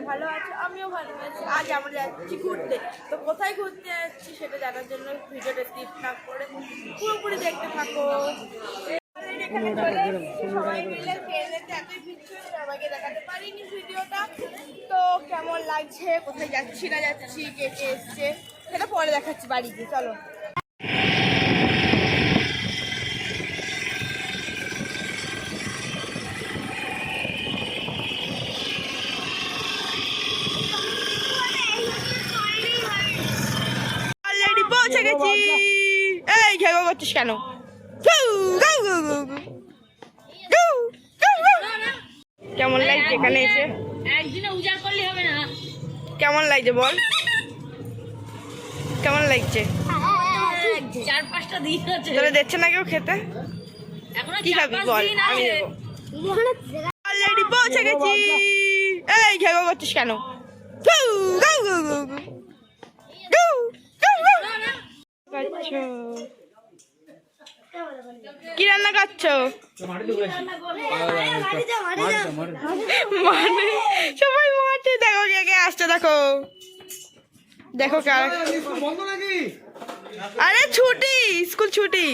ভালো আছে, আমিও ভালো আছি। আজ আমরা যাচ্ছি ঘুরতে, তো কোথায় ঘুরতে যাচ্ছি সেটা জানার জন্য ভিডিওটা স্কিপ না করে পুরোপুরি দেখতে থাকো। এখানে চলে সবাই মিলে ট্রেনেতে এতই ভিড়, সবাইকে দেখাতে পারিনি ভিডিওটা। তো কেমন লাগছে, কোথায় যাচ্ছি না যাচ্ছি, কে কে এসছে সেটা পরে দেখাচ্ছি বাড়িতে। চলো পৌঁছে গেছি। এই ঘেগো করছিস কেন? কেমন লাগছে এখানে এসে? একদিনে উজাড় করলে হবে না। কেমন লাগছে বল, কেমন লাগছে? 4-5টা দিন আছে, তোরা দেখছে না কেউ খেতে? এখনো কি খাবি বল, আমি দেবো। অলরেডি পৌঁছে গেছি। এই ঘেগো করছিস কেন? কি রান্না করছো? মানে সবাই মাঠে, দেখো কে কে আসছে, দেখো দেখো কার। আরে ছুটি, স্কুল ছুটি।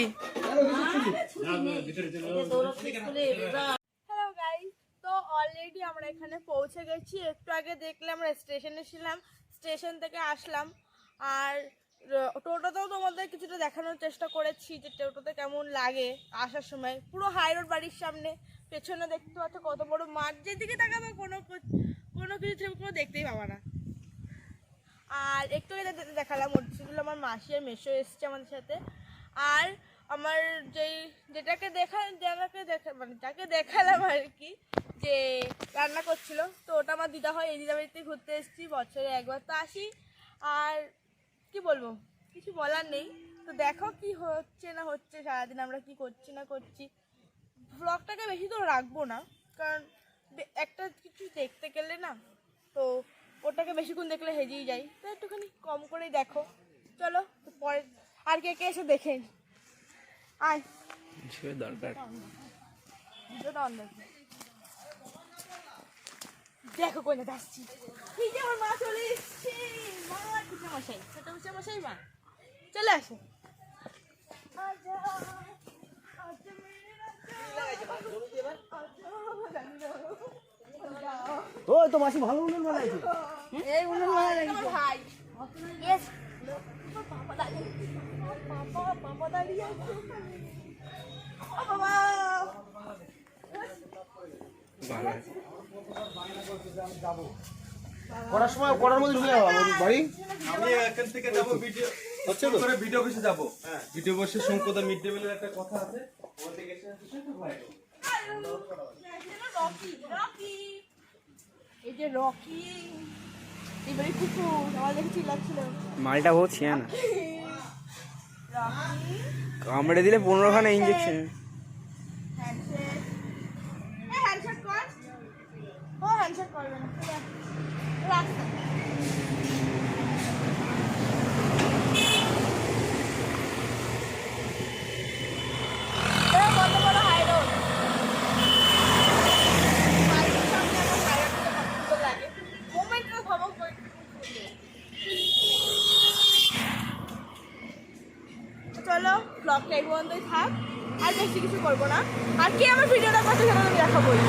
হ্যালো গাইস, তো অলরেডি আমরা এখানে পৌঁছে গেছি। একটু আগে দেখলে আমরা স্টেশনে ছিলাম, স্টেশন থেকে আসলাম। আর টোটোতেও তোমাদের কিছুটা দেখানোর চেষ্টা করেছি যে টোটোতে কেমন লাগে আসার সময়। পুরো হাই রোড বাড়ির সামনে, পেছনে দেখতে পাচ্ছ কত বড় মাঠ, যেদিকে তাকাবে কোনো কিছু কোনো দেখতেই পাবা না। আর একটু আগে দেখালাম ওটা আমার মাসি আর মেসো এসছে আমাদের সাথে। আর আমার যাকে দেখালাম আর কি, যে রান্না করছিল, তো ওটা আমার দিদা হয়। এই দিদা বাড়িতে ঘুরতে এসেছি, বছরে একবার তো আসি। আর কি বলবো, কিছু বলার নেই। তো দেখো কি হচ্ছে না হচ্ছে, সারাদিন আমরা কি করছি না করছি। ব্লগটাকে বেশি তো রাখবো না, কারণ একটা কিছু দেখতে গেলে না, তো ওটাকে বেশিক্ষণ দেখলে হেজিয়ে যাই, তো একটুখানি কম করেই দেখো। চলো পরে আর কে কে এসে দেখে আয় দরকার। দেখো কোনে আসছি, এই যে আমার মা চলে এসছে। মা টিচা মশাই, ছোট টিচা মশাই মা চলে আসে। ওই তো মাসি ভালো উনুন বানাইছে। এই উনুন বানাইছে ভাই। ইয়েস পাপা দাঁড়িয়ে, পাপা দাঁড়িয়ে আছে। ও বাবা করার সময় করার মধ্যে ঢুকে যাবো বাড়ি। আমি এখান থেকে যাবো ভিডিও হচ্ছে তো করে ভিডিও অফিসে যাবো। হ্যাঁ ভিডিও বসে শঙ্করদা মিড ডে মিলের একটা কথা আছে, ওখান থেকে এসে রকি, এই যে রকি এবারে কুকুর আমার দেখে চিল্লাচ্ছিল। মালটা বহুত ছিয়ানা, কামড়ে দিলে 15খানা ইঞ্জেকশন। হ্যান্ডশেক কর, ও হ্যান্ডশেক করবে না, রাস্তা কত বড় হাই রোড। চলো ব্লগটা এই পর্যন্তই থাক, আর বেশি কিছু করবো না। আর কি আমার ভিডিওটা করতে সেটা আমি দেখাবোই।